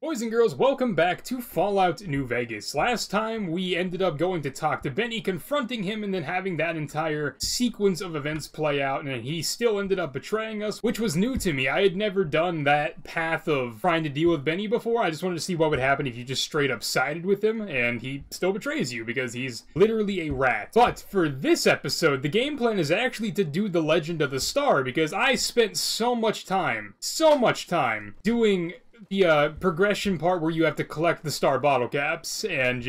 Boys and girls, welcome back to Fallout New Vegas. Last time, we ended up going to talk to Benny, confronting him, and then having that entire sequence of events play out, and he still ended up betraying us, which was new to me. I had never done that path of trying to deal with Benny before. I just wanted to see what would happen if you just straight up sided with him, and he still betrays you, because he's literally a rat. But for this episode, the game plan is actually to do the Legend of the Star, because I spent so much time doing the progression part where you have to collect the star bottle caps, and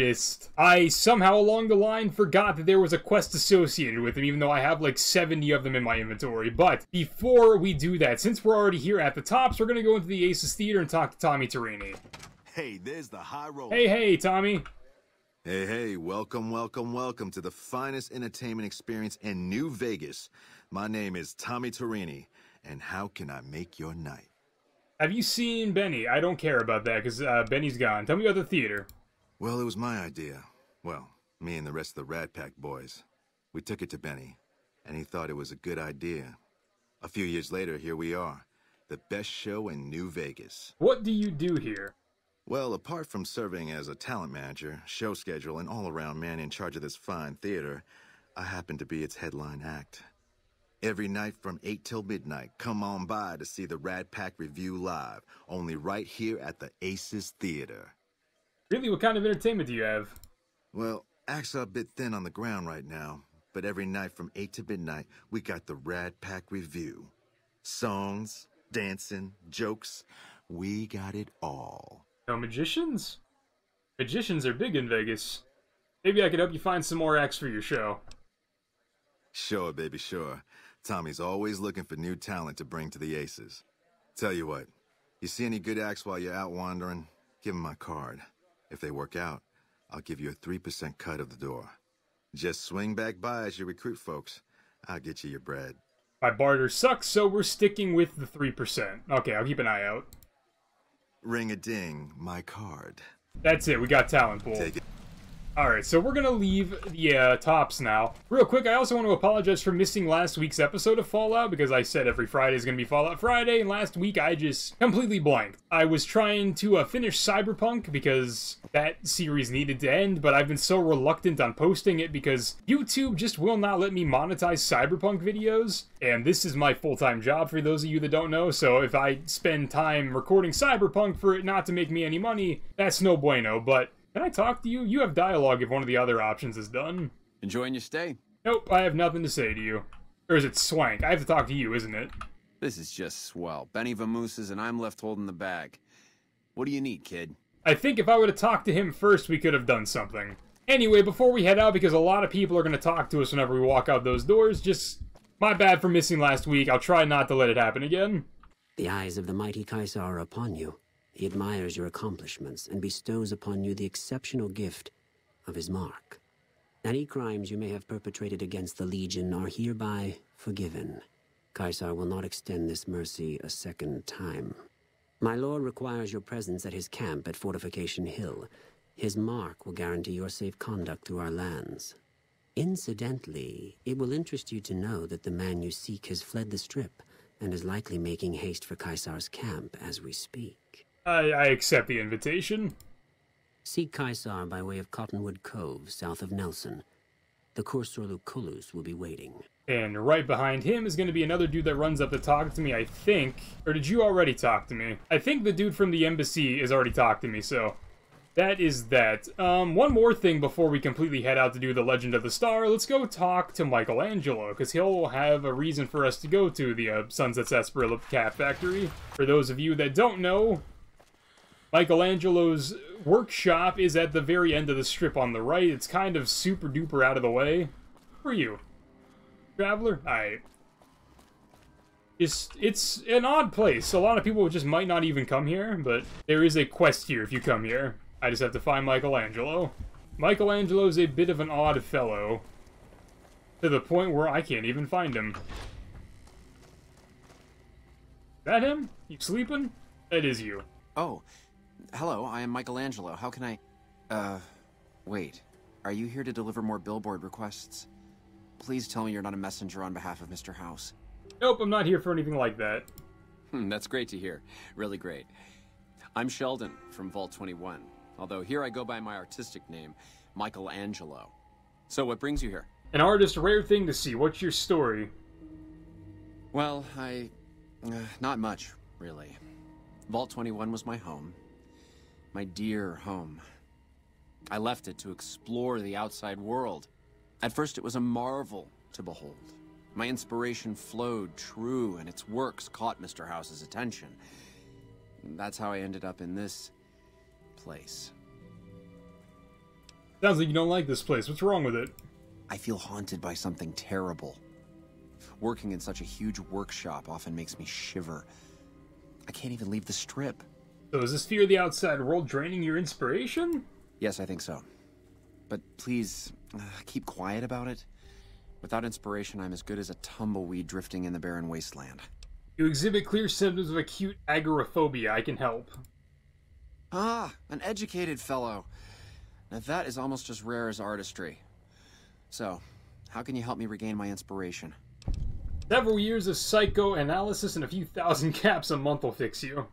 I somehow along the line forgot that there was a quest associated with them, even though I have like 70 of them in my inventory. But before we do that, since we're already here at the tops, we're gonna go into the Aces Theater and talk to Tommy Tarini. Hey, there's the high road. Hey, Tommy. Hey, welcome to the finest entertainment experience in New Vegas. My name is Tommy Tarini, and how can I make your night? Have you seen Benny? I don't care about that, because Benny's gone. Tell me about the theater. Well, it was my idea. Well, me and the rest of the Rat Pack boys. We took it to Benny, and he thought it was a good idea. A few years later, here we are. The best show in New Vegas. What do you do here? Well, apart from serving as a talent manager, show schedule, and all-around man in charge of this fine theater, I happen to be its headline act. Every night from 8 till midnight, come on by to see the Rat Pack Review live, only right here at the Aces Theater. Really? What kind of entertainment do you have? Well, acts are a bit thin on the ground right now, but every night from 8 to midnight, we got the Rat Pack Review. Songs, dancing, jokes, we got it all. No magicians? Magicians are big in Vegas. Maybe I could help you find some more acts for your show. Sure, baby, sure. Tommy's always looking for new talent to bring to the Aces. Tell you what, you see any good acts while you're out wandering, give them my card. If they work out, I'll give you a 3% cut of the door. Just swing back by as you recruit folks. I'll get you your bread. My barter sucks, so we're sticking with the 3%. Okay, I'll keep an eye out. Ring-a-ding, my card. That's it, we got talent pool. Take it. Alright, so we're gonna leave the tops now. Real quick, I also want to apologize for missing last week's episode of Fallout, because I said every Friday is gonna be Fallout Friday, and last week I just completely blanked. I was trying to finish Cyberpunk, because that series needed to end, but I've been so reluctant on posting it because YouTube just will not let me monetize Cyberpunk videos, and this is my full-time job for those of you that don't know, so if I spend time recording Cyberpunk for it not to make me any money, that's no bueno. But can I talk to you? You have dialogue if one of the other options is done. Enjoying your stay? Nope, I have nothing to say to you. Or is it Swank? I have to talk to you, isn't it? This is just swell. Benny Vamooses and I'm left holding the bag. What do you need, kid? I think if I would have talked to him first, we could have done something. Anyway, before we head out, because a lot of people are going to talk to us whenever we walk out those doors, just my bad for missing last week. I'll try not to let it happen again. The eyes of the mighty Kaisar are upon you. He admires your accomplishments and bestows upon you the exceptional gift of his mark. Any crimes you may have perpetrated against the Legion are hereby forgiven. Kaisar will not extend this mercy a second time. My lord requires your presence at his camp at Fortification Hill. His mark will guarantee your safe conduct through our lands. Incidentally, it will interest you to know that the man you seek has fled the Strip and is likely making haste for Kaisar's camp as we speak. I accept the invitation. Seek Kaisar by way of Cottonwood Cove, south of Nelson. The Kursorlu Kulus will be waiting. And right behind him is going to be another dude that runs up to talk to me, I think. Or did you already talk to me? I think the dude from the embassy has already talked to me, so that is that. One more thing before we completely head out to do the Legend of the Star. Let's go talk to Michelangelo, because he'll have a reason for us to go to the Sunset Sarsaparilla Cat Factory. For those of you that don't know, Michelangelo's workshop is at the very end of the strip on the right. It's kind of super duper out of the way. Who are you? Traveler? It's an odd place. A lot of people just might not even come here, but there is a quest here if you come here. I just have to find Michelangelo. Michelangelo's a bit of an odd fellow, to the point where I can't even find him. Is that him? You sleeping? That is you. Oh, hello, I am Michelangelo. How can I... wait. Are you here to deliver more billboard requests? Please tell me you're not a messenger on behalf of Mr. House. Nope, I'm not here for anything like that. That's great to hear. Really great. I'm Sheldon from Vault 21, although here I go by my artistic name, Michelangelo. So what brings you here? An artist, a rare thing to see. What's your story? Well, not much, really. Vault 21 was my home. My dear home. I left it to explore the outside world. At first, it was a marvel to behold. My inspiration flowed true, and its works caught Mr. House's attention. That's how I ended up in this place. Sounds like you don't like this place. What's wrong with it? I feel haunted by something terrible. Working in such a huge workshop often makes me shiver. I can't even leave the strip. So is this fear of the outside world draining your inspiration? Yes, I think so. But please, keep quiet about it. Without inspiration, I'm as good as a tumbleweed drifting in the barren wasteland. You exhibit clear symptoms of acute agoraphobia. I can help. Ah, an educated fellow. Now that is almost as rare as artistry. So, how can you help me regain my inspiration? Several years of psychoanalysis and a few thousand caps a month will fix you.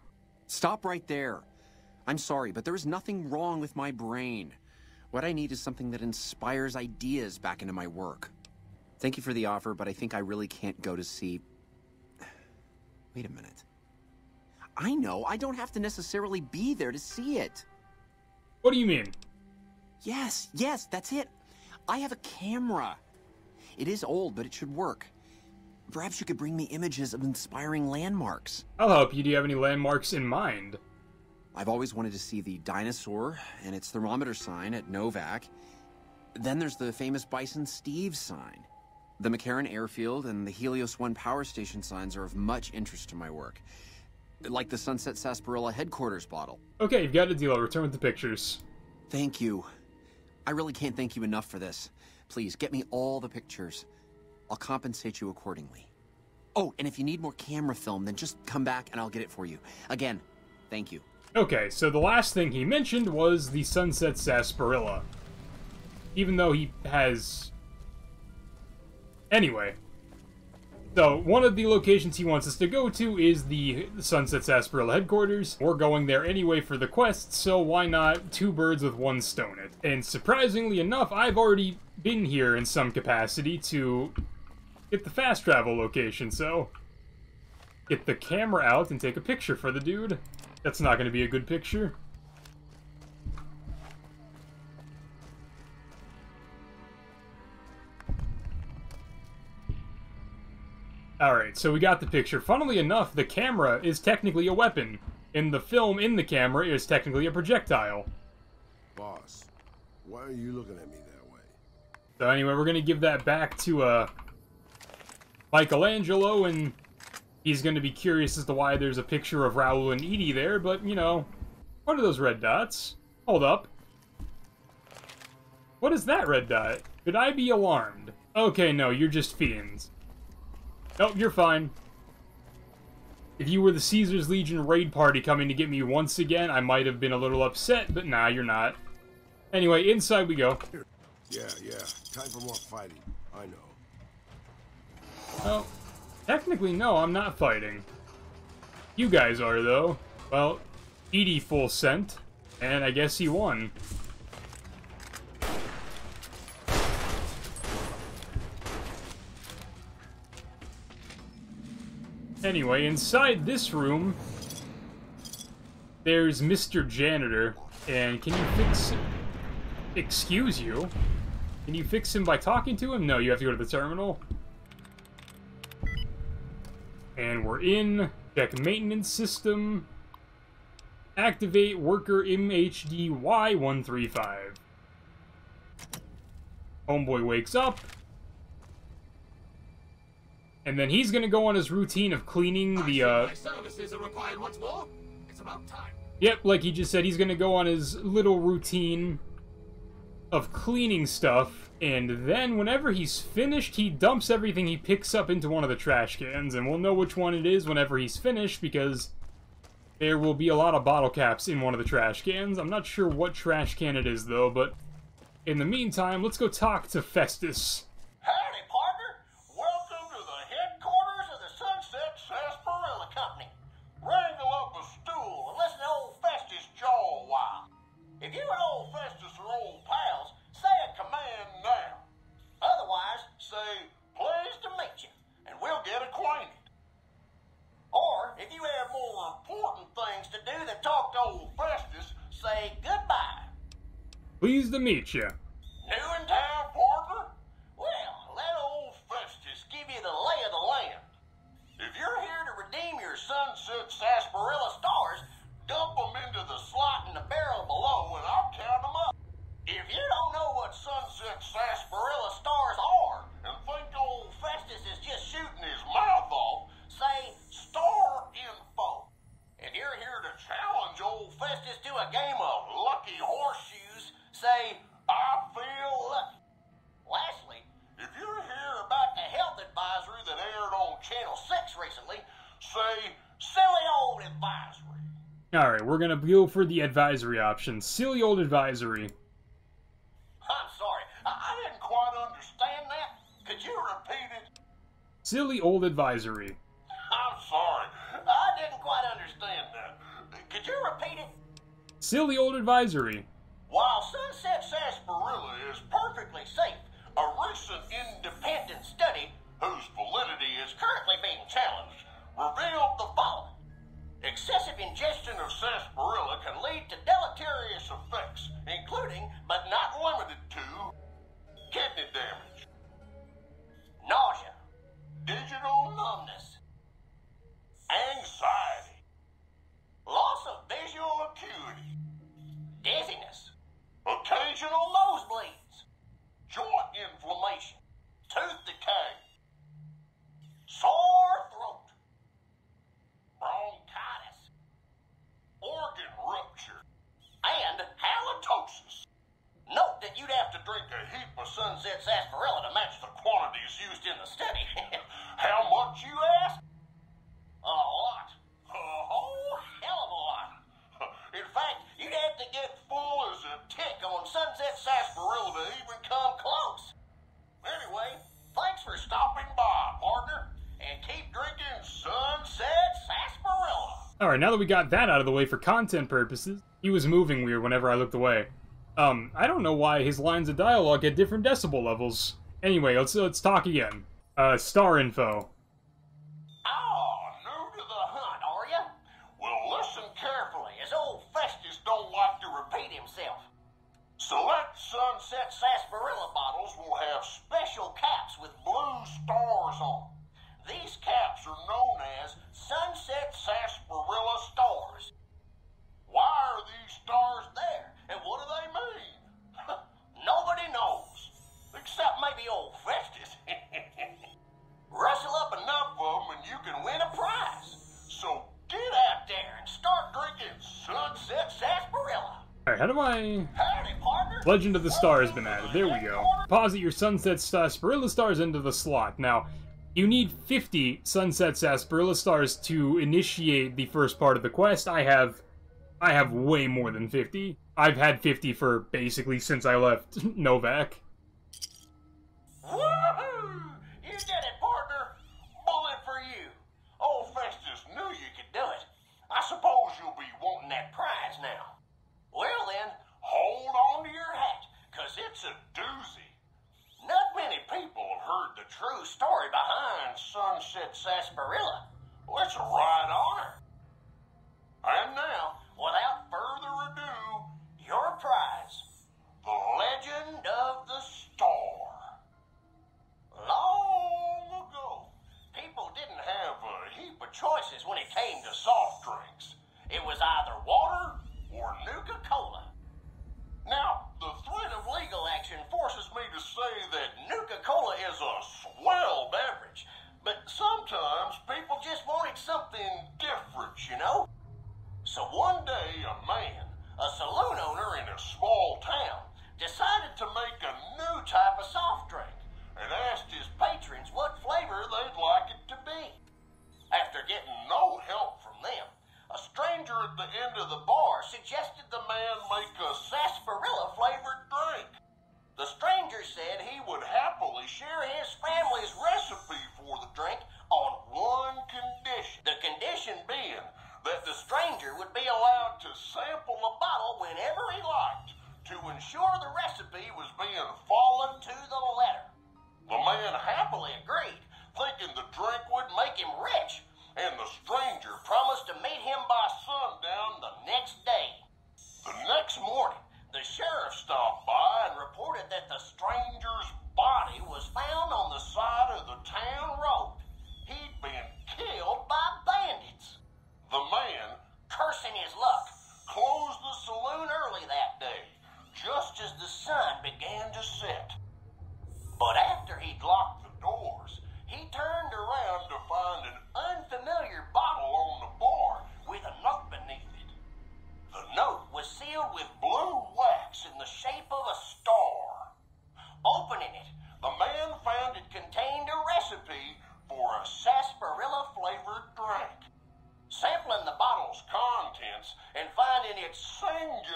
Stop right there. I'm sorry, but there is nothing wrong with my brain. What I need is something that inspires ideas back into my work. Thank you for the offer, but I think I really can't go to see... Wait a minute. I know, I don't have to necessarily be there to see it. What do you mean? Yes, that's it. I have a camera. It is old, but it should work. Perhaps you could bring me images of inspiring landmarks. I'll help you. Do you have any landmarks in mind? I've always wanted to see the dinosaur and its thermometer sign at Novak. Then there's the famous Bison Steve sign. The McCarran Airfield and the Helios 1 power station signs are of much interest to my work. Like the Sunset Sarsaparilla headquarters bottle. Okay, you've got a deal. I'll return with the pictures. Thank you. I really can't thank you enough for this. Please, get me all the pictures. I'll compensate you accordingly. Oh, and if you need more camera film, then just come back and I'll get it for you. Again, thank you. Okay, so the last thing he mentioned was the Sunset Sarsaparilla. Even though he has... Anyway. So, one of the locations he wants us to go to is the Sunset Sarsaparilla headquarters. We're going there anyway for the quest, so why not two birds with one stone it? And surprisingly enough, I've already been here in some capacity to get the fast travel location, so... Get the camera out and take a picture for the dude. That's not going to be a good picture. Alright, so we got the picture. Funnily enough, the camera is technically a weapon. And the film in the camera is technically a projectile. Boss, why are you looking at me that way? So anyway, we're going to give that back to Michelangelo, and he's going to be curious as to why there's a picture of Raoul and Edie there, but, you know, what are those red dots? Hold up. What is that red dot? Could I be alarmed? Okay, no, you're just fiends. Nope, you're fine. If you were the Caesar's Legion raid party coming to get me once again, I might have been a little upset, but nah, you're not. Anyway, inside we go. Yeah. Time for more fighting. I know. Well, technically, no, I'm not fighting. You guys are, though. Well, Edie full sent, and I guess he won. Anyway, inside this room, there's Mr. Janitor, and can you fix... Excuse you? Can you fix him by talking to him? No, you have to go to the terminal. And we're in. Check maintenance system. Activate worker MHDY135. Homeboy wakes up. And then he's gonna go on his routine of cleaning the, My services are required once more. It's about time. Yep, like he just said, he's gonna go on his little routine of cleaning stuff, and then whenever he's finished, he dumps everything he picks up into one of the trash cans, and we'll know which one it is whenever he's finished, because there will be a lot of bottle caps in one of the trash cans. I'm not sure what trash can it is, though, but in the meantime, let's go talk to Festus. Howdy, partner. Welcome to the headquarters of the Sunset Sarsaparilla Company. Wrangle up a stool and listen to old Festus Pleased to meet you. New in town, partner? Well, let old Festus give you the lay of the land. If you're here to redeem your sunset sarsaparilla stars, dump them into the slot in the barrel below and I'll count them up. If you don't know what sunset sarsaparilla stars are and think old Festus is just shooting his mouth off, say star info. If you're here to challenge old Festus to a game of lucky horseshoes, say I feel lucky. Lastly, if you're here about the health advisory that aired on Channel 6 recently, say silly old advisory. Alright, we're gonna go for the advisory option. Silly old advisory. I'm sorry, I didn't quite understand that. Could you repeat it? Silly old advisory. I'm sorry, I didn't quite understand that. Could you repeat it? Silly old advisory. While sunset sarsaparilla is perfectly safe, a recent independent study, whose validity is currently being challenged, revealed the following. Excessive ingestion of sarsaparilla can lead to deleterious effects, including, but not limited to, kidney damage, nausea, digital numbness, anxiety, loss of visual acuity, dizziness, occasional nosebleeds, joint inflammation, tooth decay, sore throat, bronchitis, organ rupture, and halitosis. Note that you'd have to drink a heap of sunset sarsaparilla to match the quantities used in the study. How much, you ask? A lot. A whole hell of a lot. In fact, you'd have to get full as a tick on sunset sarsaparilla to even come close. Anyway, thanks for stopping by, partner, and keep drinking sunset sarsaparilla. Alright, now that we got that out of the way for content purposes, he was moving weird whenever I looked away. I don't know why his lines of dialogue at different decibel levels. Anyway, let's talk again. Star info. Oh, new to the hunt, are ya? Well, listen carefully, as old Festus don't like to repeat himself. Select sunset sarsaparilla bottles will have special caps with blue stars on. These caps are known as sunset sarsaparilla stars. Why are these stars there, and what do they mean? Nobody knows, except maybe old Festus. Rustle up enough of them and you can win a prize. So get out there and start drinking sunset sarsaparilla. Alright, how do I... Howdy, partner. Legend of the Star has been added. There we go. Deposit your sunset sarsaparilla stars into the slot. Now, you need 50 sunset sarsaparilla stars to initiate the first part of the quest. I have way more than 50. I've had 50 for basically since I left Novak. Woohoo! You did it, partner. Bullet for you. Old Festus knew you could do it. I suppose you'll be wanting that prize now. Well then, hold on to your hat, 'cause it's a doozy. Not many people have heard the true story behind sunset sarsaparilla. Well, it's a right honor. And now, without further ado, your prize, the Legend of the Star. Long ago, people didn't have a heap of choices when it came to soft drinks. It was either water or Nuka-Cola. Now, the threat of legal action forces me to say that Nuka-Cola is a swell beverage, but sometimes people just wanted something different, you know? So one day, a man, a saloon owner in a small town, decided to make a new type of soft drink and asked his patrons what flavor they'd like it to be. After getting no help from them, a stranger at the end of the bar suggested the man make a sarsaparilla-flavored drink. The stranger said he would happily share his family's recipe for the drink on one condition. The condition being that the stranger would be allowed to sample a bottle whenever he liked to ensure the recipe was being followed to the letter. The man happily agreed, thinking the drink would make him rich, and the stranger promised to meet him by sundown the next day. The next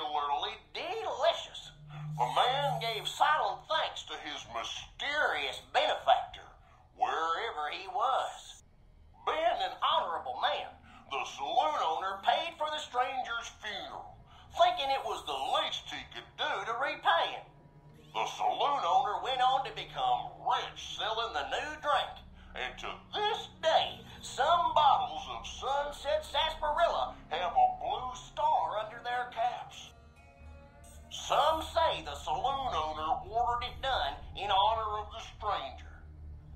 particularly delicious. The man gave silent thanks to his mysterious benefactor, wherever he was. Being an honorable man, the saloon owner paid for the stranger's funeral, thinking it was the least he could do to repay him. The saloon owner went on to become rich selling the new drink, and to this day, some bottles of Sunset Sarsaparilla have a blue star under their caps. Some say the saloon owner ordered it done in honor of the stranger.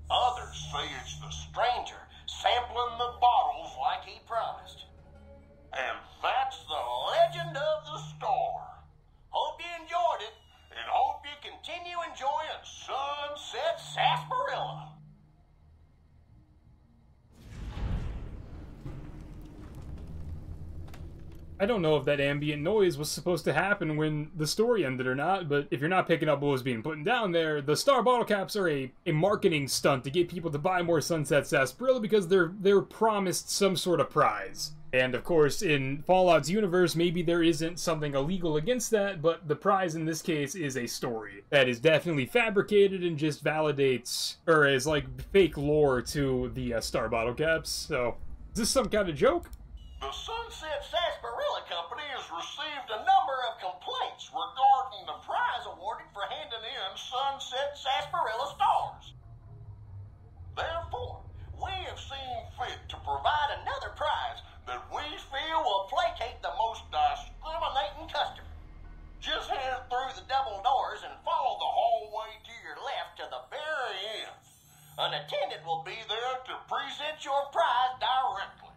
Others say it's the stranger sampling the bottles like he promised. And that's the legend of the star. Hope you enjoyed it, and hope you continue enjoying Sunset Sarsaparilla. I don't know if that ambient noise was supposed to happen when the story ended or not, but if you're not picking up what was being put down there, the star bottle caps are a marketing stunt to get people to buy more Sunset Sarsaparilla because they're promised some sort of prize. And of course, in Fallout's universe, maybe there isn't something illegal against that, but the prize in this case is a story that is definitely fabricated and just validates, or is like fake lore to the star bottle caps. So, is this some kind of joke? The Sunset Sarsaparilla Company has received a number of complaints regarding the prize awarded for handing in Sunset Sarsaparilla stars. Therefore, we have seen fit to provide another prize that we feel will placate the most discriminating customer. Just head through the double doors and follow the hallway to your left to the very end. An attendant will be there to present your prize directly.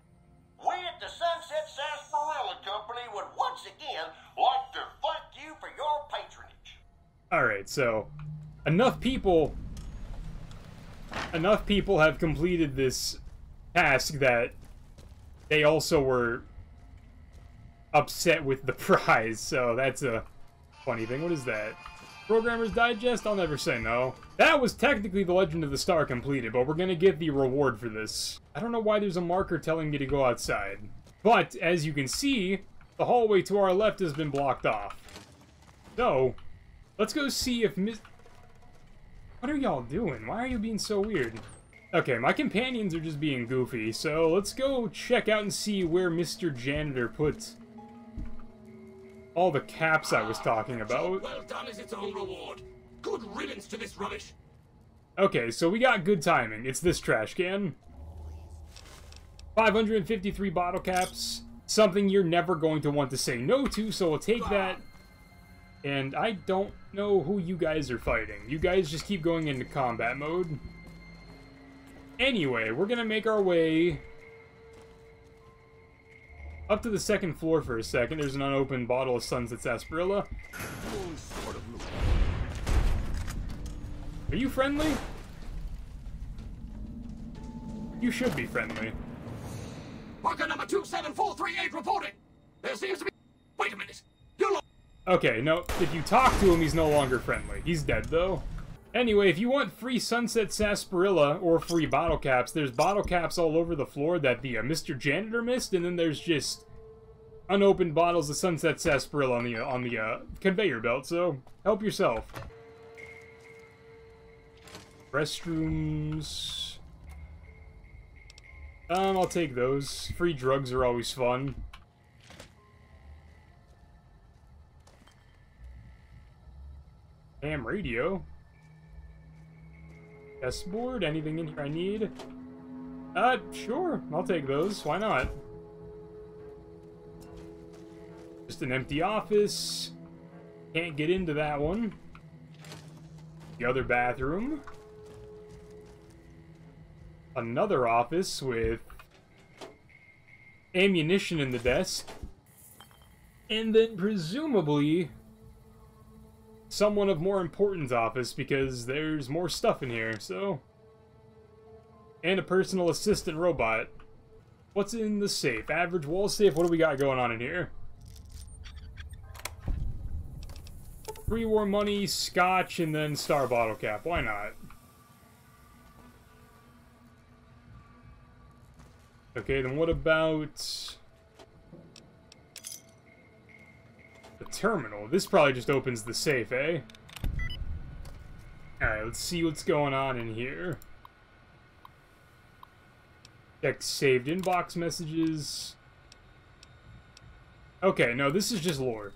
We at the Sunset Sarsaparilla Company would once again like to thank you for your patronage. Alright, so enough people have completed this task that they also were upset with the prize, so that's a funny thing. What is that? Programmer's Digest? I'll never say no. That was technically the Legend of the Star completed, but we're gonna get the reward for this. I don't know why there's a marker telling me to go outside. But, as you can see, the hallway to our left has been blocked off. So, let's go see if What are y'all doing? Why are you being so weird? Okay, my companions are just being goofy, so let's go check out and see where Mr. Janitor put all the caps I was talking about. Well done is its own reward. Good riddance to this rubbish. Okay, so we got good timing. It's this trash can. 553 bottle caps. Something you're never going to want to say no to, so we'll take that. And I don't know who you guys are fighting. You guys just keep going into combat mode. Anyway, we're gonna make our way up to the second floor for a second. There's an unopened bottle of Sunset Sarsaparilla. Are you friendly? You should be friendly. Worker number 27438 reporting. There seems to be... Wait a minute. You're... Okay, no, if you talk to him, he's no longer friendly. He's dead, though. Anyway, if you want free Sunset Sarsaparilla or free bottle caps, there's bottle caps all over the floor that the Mr. Janitor missed, and then there's just unopened bottles of Sunset Sarsaparilla on the conveyor belt, so help yourself. Restrooms. I'll take those. Free drugs are always fun. Ham radio. Chessboard? Anything in here I need? Sure. I'll take those. Why not? Just an empty office. Can't get into that one. The other bathroom. Another office with ammunition in the desk. And then presumably someone of more importance office, because there's more stuff in here, so... And a personal assistant robot. What's in the safe? Average wall safe? What do we got going on in here? Pre-war money, scotch, and then star bottle cap. Why not? Okay, then what about... the terminal. This probably just opens the safe, eh? Alright, let's see what's going on in here. Check saved inbox messages. Okay, no, this is just lore.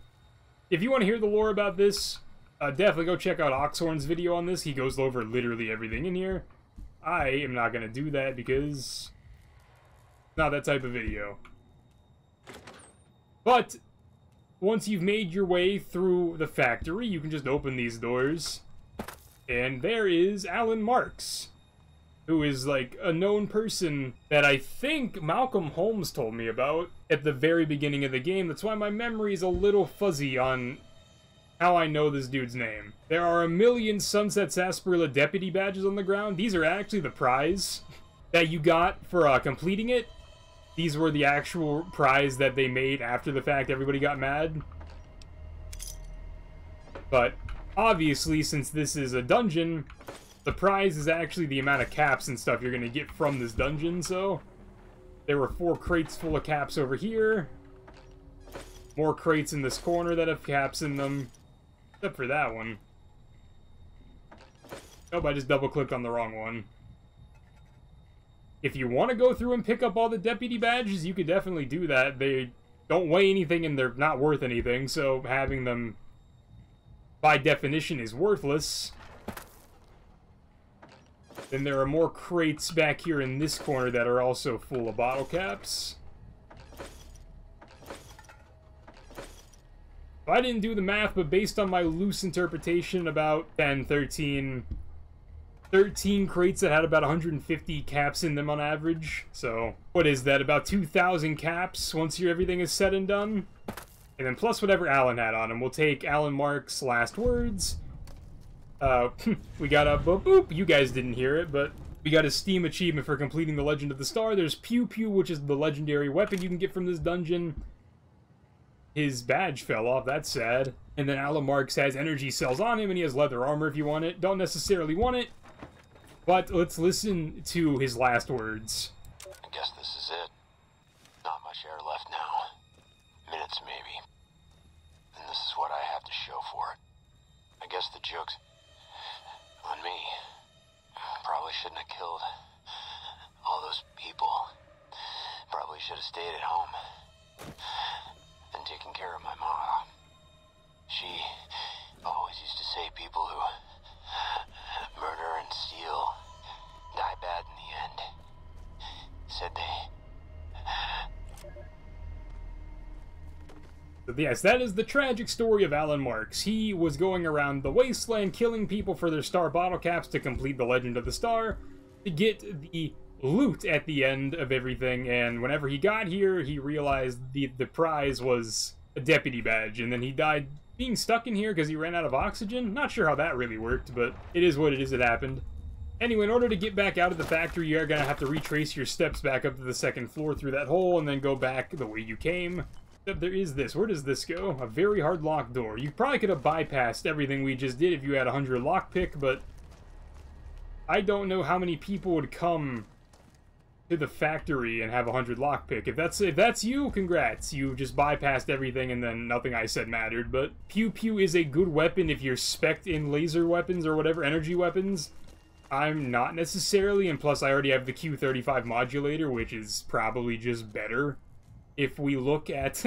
If you want to hear the lore about this, definitely go check out Oxhorn's video on this. He goes over literally everything in here. I am not going to do that because it's not that type of video. But once you've made your way through the factory, you can just open these doors. And there is Alan Marks, who is like a known person that I think Malcolm Holmes told me about at the very beginning of the game. That's why my memory is a little fuzzy on how I know this dude's name. There are a million Sunset Sarsaparilla deputy badges on the ground. These are actually the prize that you got for completing it. These were the actual prize that they made after the fact. Everybody got mad. But obviously, since this is a dungeon, the prize is actually the amount of caps and stuff you're going to get from this dungeon, so there were 4 crates full of caps over here. More crates in this corner that have caps in them, except for that one. Nope, I just double-clicked on the wrong one. If you want to go through and pick up all the deputy badges, you could definitely do that. They don't weigh anything and they're not worth anything, so having them, by definition, is worthless. Then there are more crates back here in this corner that are also full of bottle caps. I didn't do the math, but based on my loose interpretation, about 13 crates that had about 150 caps in them on average. So, what is that? About 2,000 caps once everything is said and done? And then plus whatever Alan had on him. We'll take Alan Mark's last words. We got a boop boop. You guys didn't hear it, but we got a Steam achievement for completing the Legend of the Star. There's Pew Pew, which is the legendary weapon you can get from this dungeon. His badge fell off, that's sad. And then Alan Marks has energy cells on him, and he has leather armor if you want it. Don't necessarily want it, but let's listen to his last words. I guess this is it. Not much air left now. Minutes, maybe. And this is what I have to show for it. I guess the joke's on me. Probably shouldn't have killed all those people. Probably should have stayed at home and taken care of my mom. She always used to say people who murder and steal die bad in the end. Said they... Yes, that is the tragic story of Alan Marks. He was going around the wasteland killing people for their star bottle caps to complete the Legend of the Star, to get the loot at the end of everything, and whenever he got here, he realized the prize was a deputy badge, and then he died being stuck in here because he ran out of oxygen. Not sure how that really worked, but it is what it is, it happened. Anyway, in order to get back out of the factory, you're gonna have to retrace your steps back up to the 2nd floor through that hole, and then go back the way you came. There is this. Where does this go? A very hard locked door. You probably could have bypassed everything we just did if you had 100 lockpick, but I don't know how many people would come to the factory and have 100 lockpick. If that's you, congrats. You just bypassed everything and then nothing I said mattered. But Pew Pew is a good weapon if you're spec'd in laser weapons or whatever, energy weapons. I'm not necessarily, and plus I already have the Q35 modulator, which is probably just better if we look at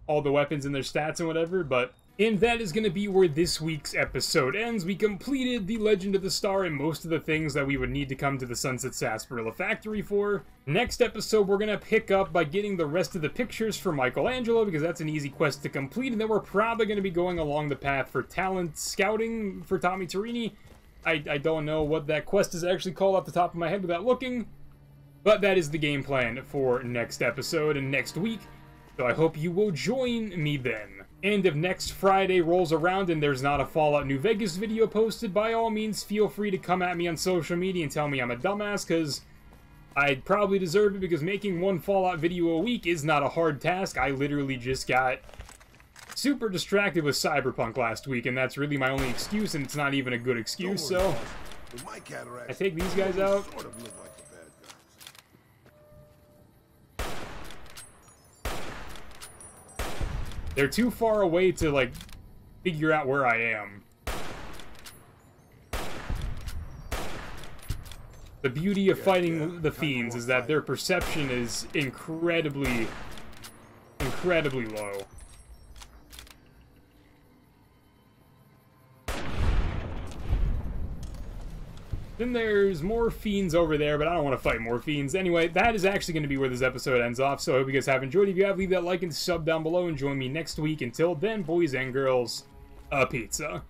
all the weapons and their stats and whatever, but... And that is going to be where this week's episode ends. We completed the Legend of the Star and most of the things that we would need to come to the Sunset Sarsaparilla factory for. Next episode, we're going to pick up by getting the rest of the pictures for Michelangelo, because that's an easy quest to complete, and then we're probably going to be going along the path for talent scouting for Tommy Torini. I don't know what that quest is actually called off the top of my head without looking. But that is the game plan for next episode and next week, so I hope you will join me then. And if next Friday rolls around and there's not a Fallout New Vegas video posted, by all means feel free to come at me on social media and tell me I'm a dumbass, because I'd probably deserve it, because making one Fallout video a week is not a hard task. I literally just got super distracted with Cyberpunk last week, and that's really my only excuse, and it's not even a good excuse, so I take these guys out. They're too far away to, like, figure out where I am. The beauty of fighting the fiends is that their perception is incredibly low. Then there's more fiends over there, but I don't want to fight more fiends. Anyway, that is actually going to be where this episode ends off, so I hope you guys have enjoyed. If you have, leave that like and sub down below, and join me next week. Until then, boys and girls, a pizza.